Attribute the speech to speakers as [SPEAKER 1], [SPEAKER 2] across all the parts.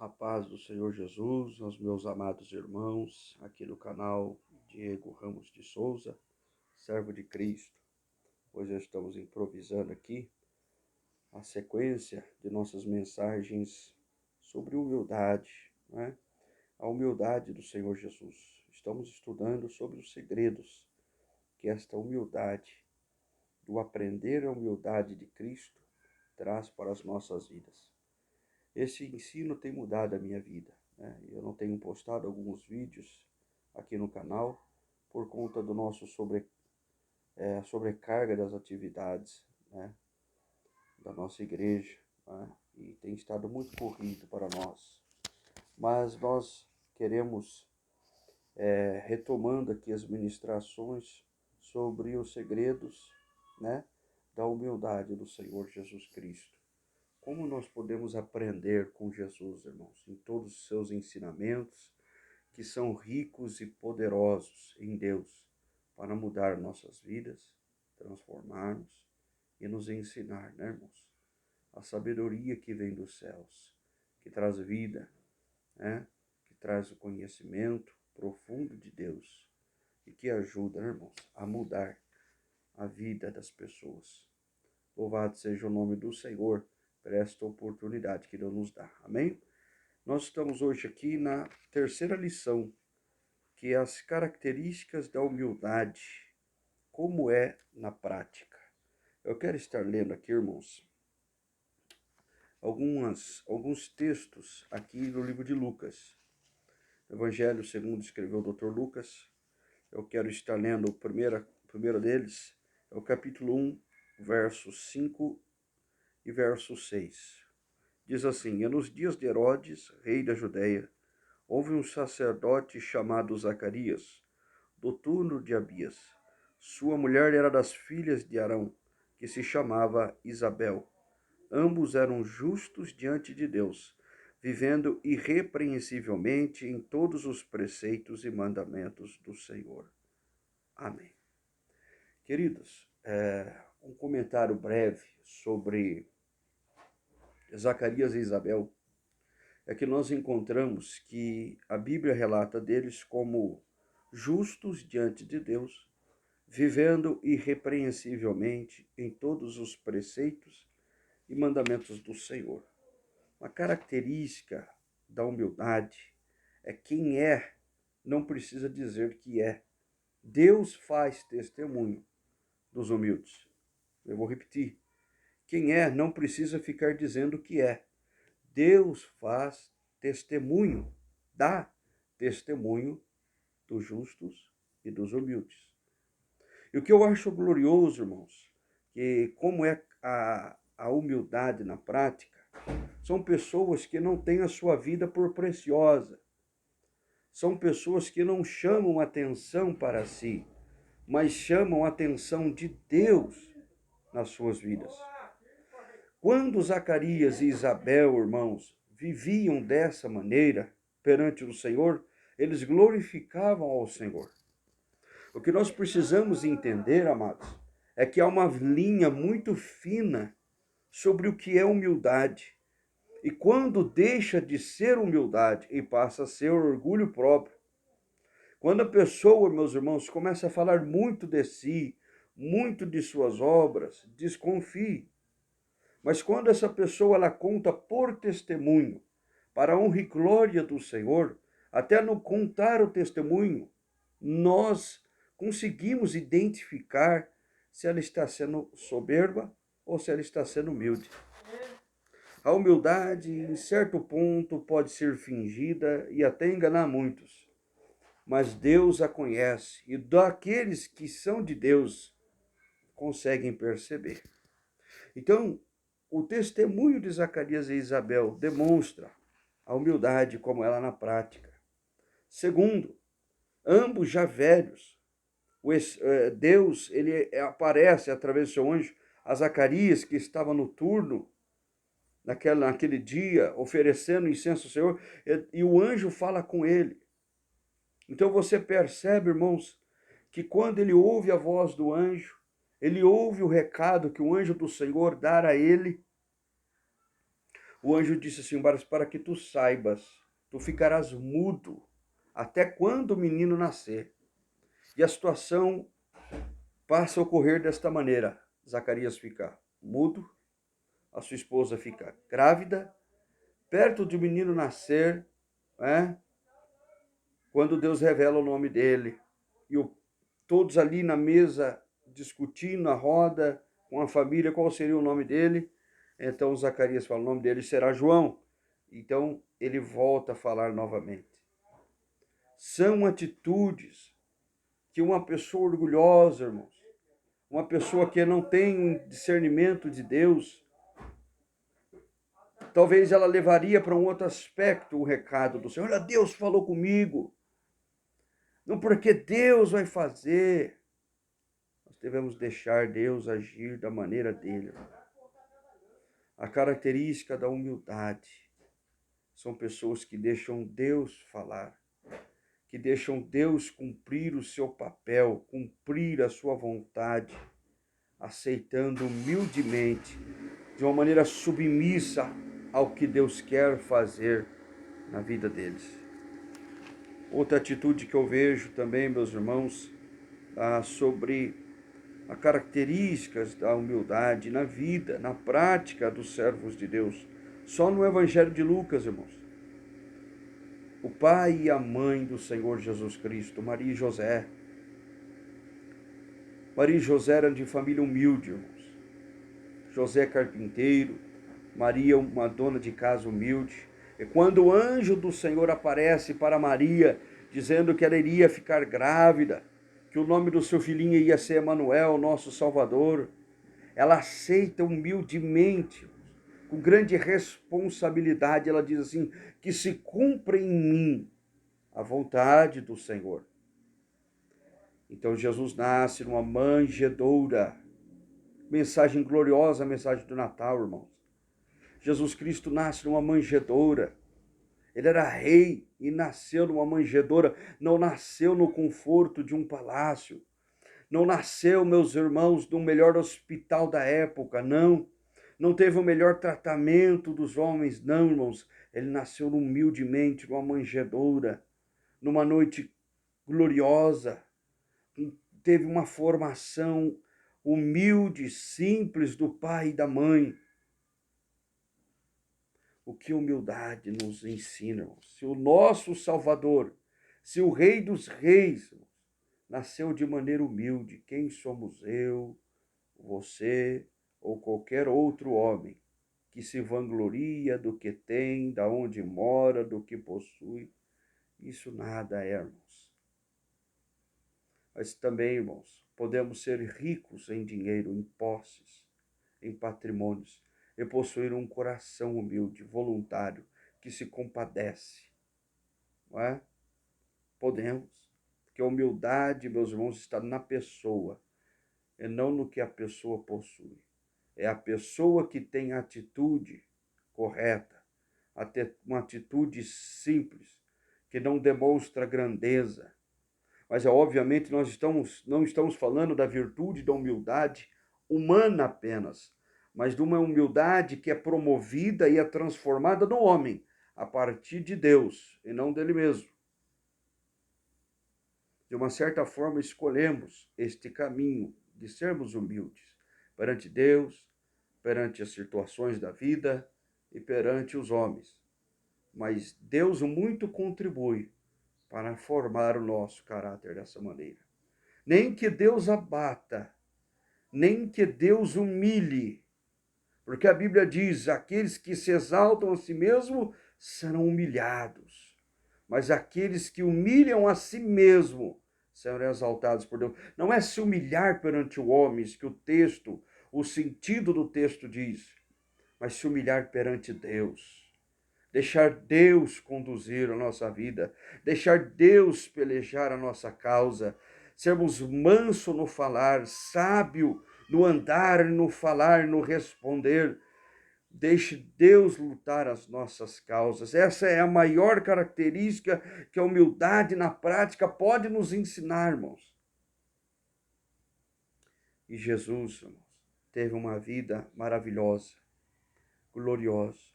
[SPEAKER 1] A paz do Senhor Jesus, aos meus amados irmãos, aqui no canal Diego Ramos de Souza, servo de Cristo. Hoje estamos improvisando aqui a sequência de nossas mensagens sobre humildade, né? A humildade do Senhor Jesus. Estamos estudando sobre os segredos que esta humildade, do aprender a humildade de Cristo, traz para as nossas vidas. Esse ensino tem mudado a minha vida, né? Eu não tenho postado alguns vídeos aqui no canal por conta do nosso sobrecarga das atividades, né, da nossa igreja, né? E tem estado muito corrido para nós. Mas nós queremos, retomando aqui as ministrações sobre os segredos, né, da humildade do Senhor Jesus Cristo. Como nós podemos aprender com Jesus, irmãos, em todos os seus ensinamentos, que são ricos e poderosos em Deus, para mudar nossas vidas, transformar-nos e nos ensinar, né, irmãos? A sabedoria que vem dos céus, que traz vida, né? Que traz o conhecimento profundo de Deus e que ajuda, né, irmãos, a mudar a vida das pessoas. Louvado seja o nome do Senhor por esta oportunidade que Deus nos dá. Amém? Nós estamos hoje aqui na terceira lição, que é as características da humildade, como é na prática. Eu quero estar lendo aqui, irmãos, alguns textos aqui no livro de Lucas. Evangelho segundo escreveu o Dr. Lucas. Eu quero estar lendo o primeiro deles, é o capítulo 1, versos 5 e verso 6. Diz assim: E nos dias de Herodes, rei da Judéia, houve um sacerdote chamado Zacarias, do turno de Abias. Sua mulher era das filhas de Arão, que se chamava Isabel. Ambos eram justos diante de Deus, vivendo irrepreensivelmente em todos os preceitos e mandamentos do Senhor. Amém. Queridos, um comentário breve sobre Zacarias e Isabel é que nós encontramos que a Bíblia relata deles como justos diante de Deus, vivendo irrepreensivelmente em todos os preceitos e mandamentos do Senhor. Uma característica da humildade é quem é, não precisa dizer que é. Deus faz testemunho dos humildes. Eu vou repetir. Quem é, não precisa ficar dizendo que é. Deus faz testemunho, dá testemunho dos justos e dos humildes. E o que eu acho glorioso, irmãos, que como é a humildade na prática, são pessoas que não têm a sua vida por preciosa. São pessoas que não chamam atenção para si, mas chamam a atenção de Deus nas suas vidas. Quando Zacarias e Isabel, irmãos, viviam dessa maneira perante o Senhor, eles glorificavam ao Senhor. O que nós precisamos entender, amados, é que há uma linha muito fina sobre o que é humildade. E quando deixa de ser humildade e passa a ser orgulho próprio, quando a pessoa, meus irmãos, começa a falar muito de si, muito de suas obras, desconfie. Mas quando essa pessoa ela conta por testemunho, para a honra e glória do Senhor, até no contar o testemunho, nós conseguimos identificar se ela está sendo soberba ou se ela está sendo humilde. A humildade, em certo ponto, pode ser fingida e até enganar muitos, mas Deus a conhece e daqueles que são de Deus conseguem perceber. Então, o testemunho de Zacarias e Isabel demonstra a humildade como ela na prática. Segundo, ambos já velhos, Deus ele aparece através do seu anjo a Zacarias, que estava no turno naquele dia, oferecendo incenso ao Senhor, e o anjo fala com ele. Então você percebe, irmãos, que quando ele ouve a voz do anjo, ele ouve o recado que o anjo do Senhor dá a ele, O anjo disse assim: para que tu saibas, tu ficarás mudo até quando o menino nascer. E a situação passa a ocorrer desta maneira: Zacarias fica mudo, a sua esposa fica grávida, perto de o menino nascer, né? Quando Deus revela o nome dele. E todos ali na mesa discutindo, na roda, com a família, qual seria o nome dele. Então Zacarias fala: o nome dele será João. Então ele volta a falar novamente. São atitudes que uma pessoa orgulhosa, irmãos, uma pessoa que não tem um discernimento de Deus, talvez ela levaria para um outro aspecto o recado do Senhor. Olha, Deus falou comigo. Não porque Deus vai fazer. Nós devemos deixar Deus agir da maneira dele. A característica da humildade são pessoas que deixam Deus falar, que deixam Deus cumprir o seu papel, cumprir a sua vontade, aceitando humildemente, de uma maneira submissa ao que Deus quer fazer na vida deles. Outra atitude que eu vejo também, meus irmãos, sobre as características da humildade na vida, na prática dos servos de Deus. Só no Evangelho de Lucas, irmãos. O pai e a mãe do Senhor Jesus Cristo, Maria e José. Maria e José eram de família humilde, irmãos. José carpinteiro, Maria uma dona de casa humilde. E quando o anjo do Senhor aparece para Maria, dizendo que ela iria ficar grávida, que o nome do seu filhinho ia ser Emanuel, nosso Salvador, ela aceita humildemente, com grande responsabilidade. Ela diz assim: que se cumpra em mim a vontade do Senhor. Então Jesus nasce numa manjedoura. Mensagem gloriosa, a mensagem do Natal, irmãos. Jesus Cristo nasce numa manjedoura. Ele era rei e nasceu numa manjedoura. Não nasceu no conforto de um palácio. Não nasceu, meus irmãos, no melhor hospital da época, não. Não teve o melhor tratamento dos homens, não, irmãos. Ele nasceu humildemente, numa manjedoura, numa noite gloriosa. Teve uma formação humilde, simples do pai e da mãe. O que humildade nos ensina, irmãos. Se o nosso Salvador, se o Rei dos Reis, nasceu de maneira humilde, quem somos eu, você ou qualquer outro homem que se vangloria do que tem, da onde mora, do que possui? Isso nada é, irmãos. Mas também, irmãos, podemos ser ricos em dinheiro, em posses, em patrimônios, e possuir um coração humilde, voluntário, que se compadece. Não é? Podemos. Porque a humildade, meus irmãos, está na pessoa, e não no que a pessoa possui. É a pessoa que tem a atitude correta, uma atitude simples, que não demonstra grandeza. Mas, obviamente, nós não estamos falando da virtude da humildade humana apenas, mas de uma humildade que é promovida e é transformada no homem, a partir de Deus, e não dele mesmo. De uma certa forma, escolhemos este caminho de sermos humildes perante Deus, perante as situações da vida e perante os homens. Mas Deus muito contribui para formar o nosso caráter dessa maneira. Nem que Deus abata, nem que Deus humilhe, porque a Bíblia diz: aqueles que se exaltam a si mesmo serão humilhados, mas aqueles que humilham a si mesmo serão exaltados por Deus. Não é se humilhar perante o homem, que o sentido do texto diz, mas se humilhar perante Deus. Deixar Deus conduzir a nossa vida, deixar Deus pelejar a nossa causa, sermos manso no falar, sábio no andar, no falar, no responder. Deixe Deus lutar as nossas causas. Essa é a maior característica que a humildade na prática pode nos ensinar, irmãos. E Jesus, irmãos, teve uma vida maravilhosa, gloriosa.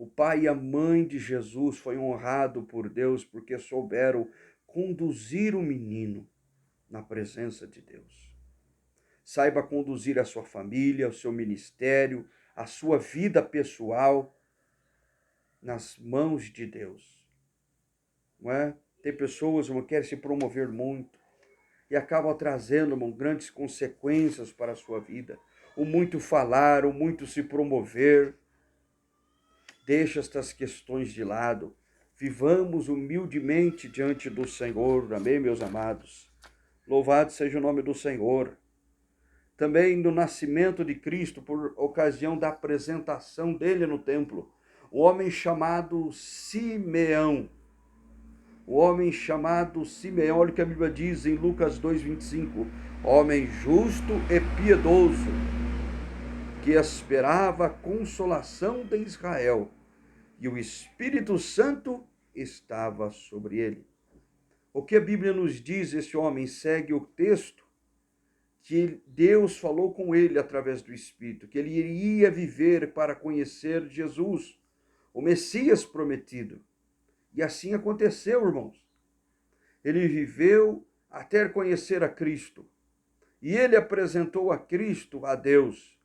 [SPEAKER 1] O pai e a mãe de Jesus foi honrado por Deus porque souberam conduzir o menino na presença de Deus. Saiba conduzir a sua família, o seu ministério, a sua vida pessoal nas mãos de Deus. Não é? Tem pessoas que querem se promover muito e acabam trazendo grandes consequências para a sua vida. O muito falar, o muito se promover. Deixa estas questões de lado. Vivamos humildemente diante do Senhor. Amém, meus amados? Louvado seja o nome do Senhor. Também no nascimento de Cristo, por ocasião da apresentação dele no templo, o homem chamado Simeão. O homem chamado Simeão, olha o que a Bíblia diz em Lucas 2,25. Homem justo e piedoso, que esperava a consolação de Israel, e o Espírito Santo estava sobre ele. O que a Bíblia nos diz? Esse homem segue o texto que Deus falou com ele através do Espírito, que ele iria viver para conhecer Jesus, o Messias prometido. E assim aconteceu, irmãos. Ele viveu até conhecer a Cristo. E ele apresentou a Cristo a Deus.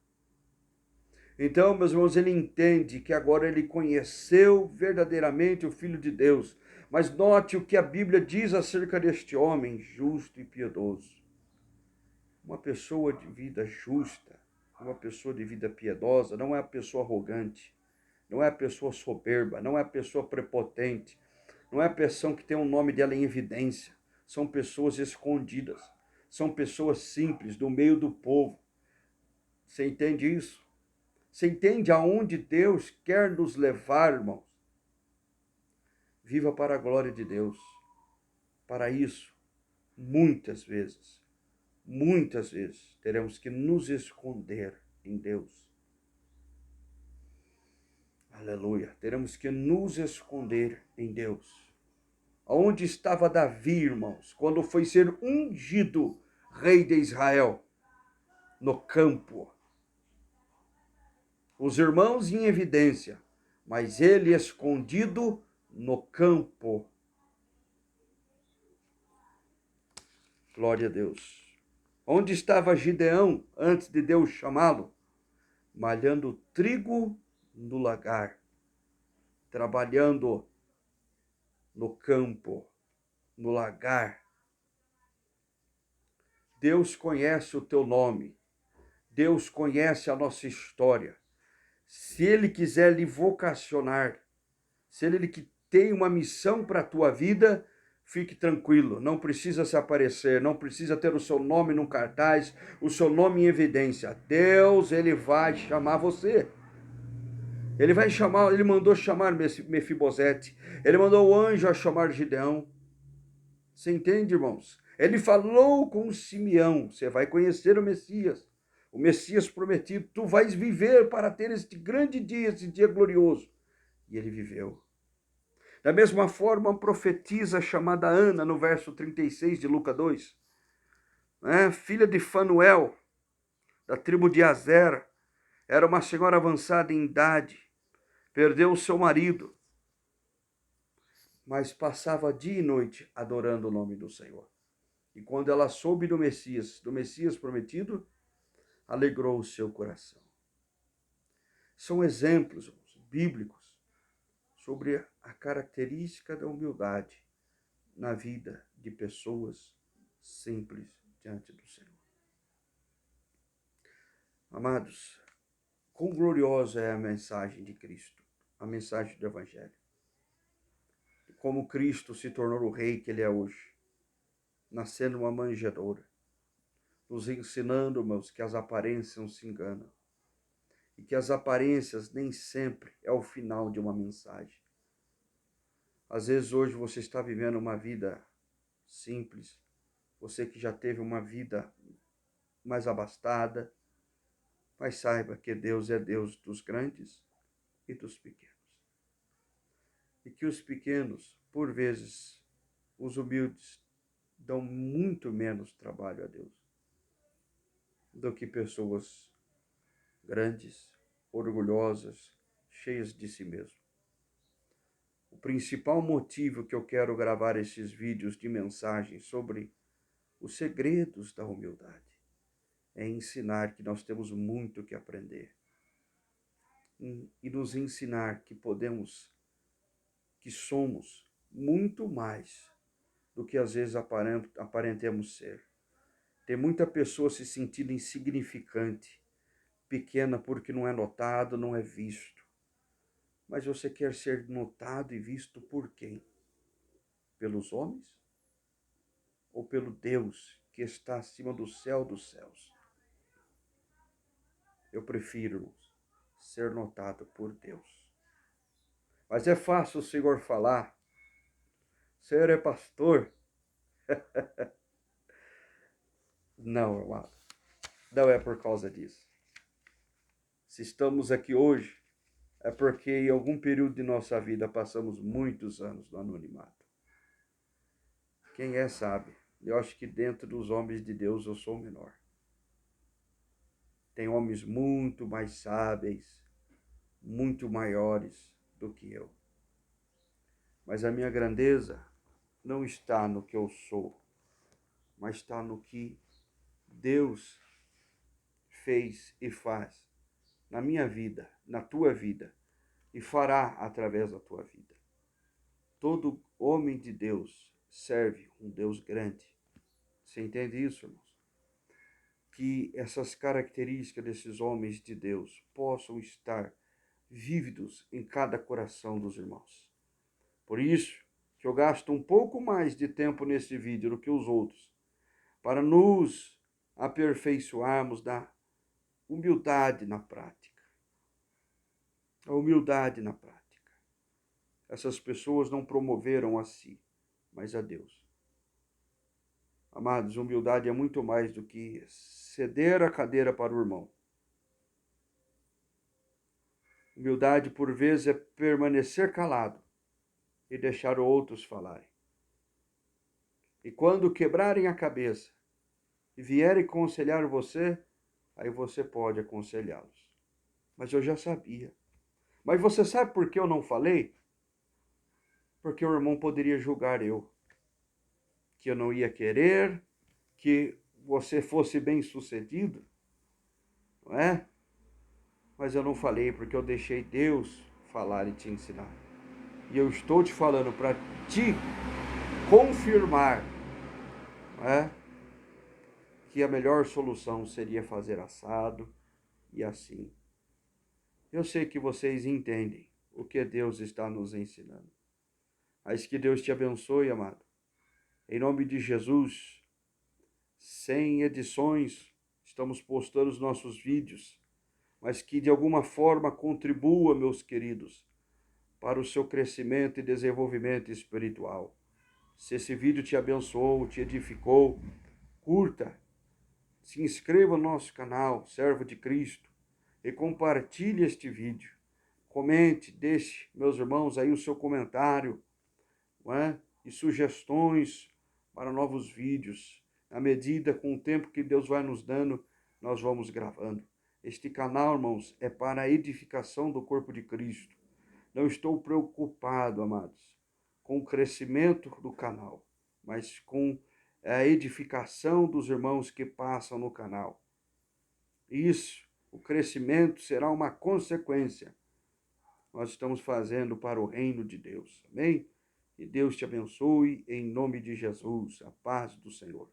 [SPEAKER 1] Então, meus irmãos, ele entende que agora ele conheceu verdadeiramente o Filho de Deus. Mas note o que a Bíblia diz acerca deste homem justo e piedoso. Uma pessoa de vida justa, uma pessoa de vida piedosa, não é a pessoa arrogante, não é a pessoa soberba, não é a pessoa prepotente, não é a pessoa que tem o nome dela em evidência. São pessoas escondidas, são pessoas simples, do meio do povo. Você entende isso? Você entende aonde Deus quer nos levar, irmãos? Viva para a glória de Deus. Para isso, muitas vezes, teremos que nos esconder em Deus. Aleluia. Teremos que nos esconder em Deus. Onde estava Davi, irmãos, quando foi ser ungido rei de Israel? No campo. Os irmãos em evidência, mas ele escondido no campo. Glória a Deus. Onde estava Gideão antes de Deus chamá-lo? Malhando trigo no lagar, trabalhando no campo, no lagar. Deus conhece o teu nome. Deus conhece a nossa história. Se Ele quiser lhe vocacionar, se Ele tem uma missão para a tua vida, fique tranquilo, não precisa se aparecer, não precisa ter o seu nome no cartaz, o seu nome em evidência. Deus, Ele vai chamar você. Ele vai chamar, Ele mandou chamar Mefibosete, Ele mandou o anjo a chamar Gideão. Você entende, irmãos? Ele falou com Simeão, você vai conhecer o Messias prometido, tu vais viver para ter este grande dia, esse dia glorioso. E ele viveu. Da mesma forma, uma profetisa chamada Ana, no verso 36 de Lucas 2, filha de Fanuel, da tribo de Azer, era uma senhora avançada em idade, perdeu o seu marido, mas passava dia e noite adorando o nome do Senhor. E quando ela soube do Messias prometido, alegrou o seu coração. São exemplos bíblicos sobre a característica da humildade na vida de pessoas simples diante do Senhor. Amados, quão gloriosa é a mensagem de Cristo, a mensagem do Evangelho. Como Cristo se tornou o rei que ele é hoje, nascendo uma manjedoura, nos ensinando, irmãos, que as aparências se enganam e que as aparências nem sempre é o final de uma mensagem. Às vezes hoje você está vivendo uma vida simples, você que já teve uma vida mais abastada, mas saiba que Deus é Deus dos grandes e dos pequenos. E que os pequenos, por vezes, os humildes, dão muito menos trabalho a Deus do que pessoas grandes, orgulhosas, cheias de si mesmo. o principal motivo que eu quero gravar esses vídeos de mensagem sobre os segredos da humildade é ensinar que nós temos muito que aprender e nos ensinar que podemos, que somos muito mais do que às vezes aparentemos ser. Tem muita pessoa se sentindo insignificante, pequena porque não é notado, não é visto. Mas você quer ser notado e visto por quem? Pelos homens? Ou pelo Deus que está acima do céu dos céus? Eu prefiro ser notado por Deus. Mas é fácil o Senhor falar, o Senhor é pastor. Não, amado, não é por causa disso. Se estamos aqui hoje, é porque em algum período de nossa vida passamos muitos anos no anonimato. Quem é sabe. Eu acho que dentro dos homens de Deus eu sou o menor. Tem homens muito mais sábeis, muito maiores do que eu. Mas a minha grandeza não está no que eu sou, mas está no que Deus fez e faz na minha vida, na tua vida, e fará através da tua vida. Todo homem de Deus serve um Deus grande. Você entende isso, irmãos? Que essas características desses homens de Deus possam estar vívidos em cada coração dos irmãos. Por isso que eu gasto um pouco mais de tempo nesse vídeo do que os outros, para nos aperfeiçoarmos da humildade na prática. A humildade na prática. Essas pessoas não promoveram a si, mas a Deus. Amados, humildade é muito mais do que ceder a cadeira para o irmão. Humildade, por vezes, é permanecer calado e deixar outros falarem. E quando quebrarem a cabeça e vierem aconselhar você, aí você pode aconselhá-los. Mas eu já sabia. Mas você sabe por que eu não falei? Porque o irmão poderia julgar eu. Que eu não ia querer, que você fosse bem sucedido, não é? Mas eu não falei porque eu deixei Deus falar e te ensinar. E eu estou te falando para te confirmar, não é? Que a melhor solução seria fazer assado e assim. Eu sei que vocês entendem o que Deus está nos ensinando. Mas que Deus te abençoe, amado. Em nome de Jesus, sem edições, estamos postando os nossos vídeos, mas que de alguma forma contribua, meus queridos, para o seu crescimento e desenvolvimento espiritual. Se esse vídeo te abençoou, te edificou, curta, se inscreva no nosso canal, Servo de Cristo, e compartilhe este vídeo. Comente, deixe, meus irmãos, aí o seu comentário, não é? E sugestões para novos vídeos. À medida, com o tempo que Deus vai nos dando, nós vamos gravando. Este canal, irmãos, é para a edificação do corpo de Cristo. Não estou preocupado, amados, com o crescimento do canal, mas com a edificação dos irmãos que passam no canal. Isso, o crescimento será uma consequência. Nós estamos fazendo para o reino de Deus. Amém? E Deus te abençoe em nome de Jesus. A paz do Senhor.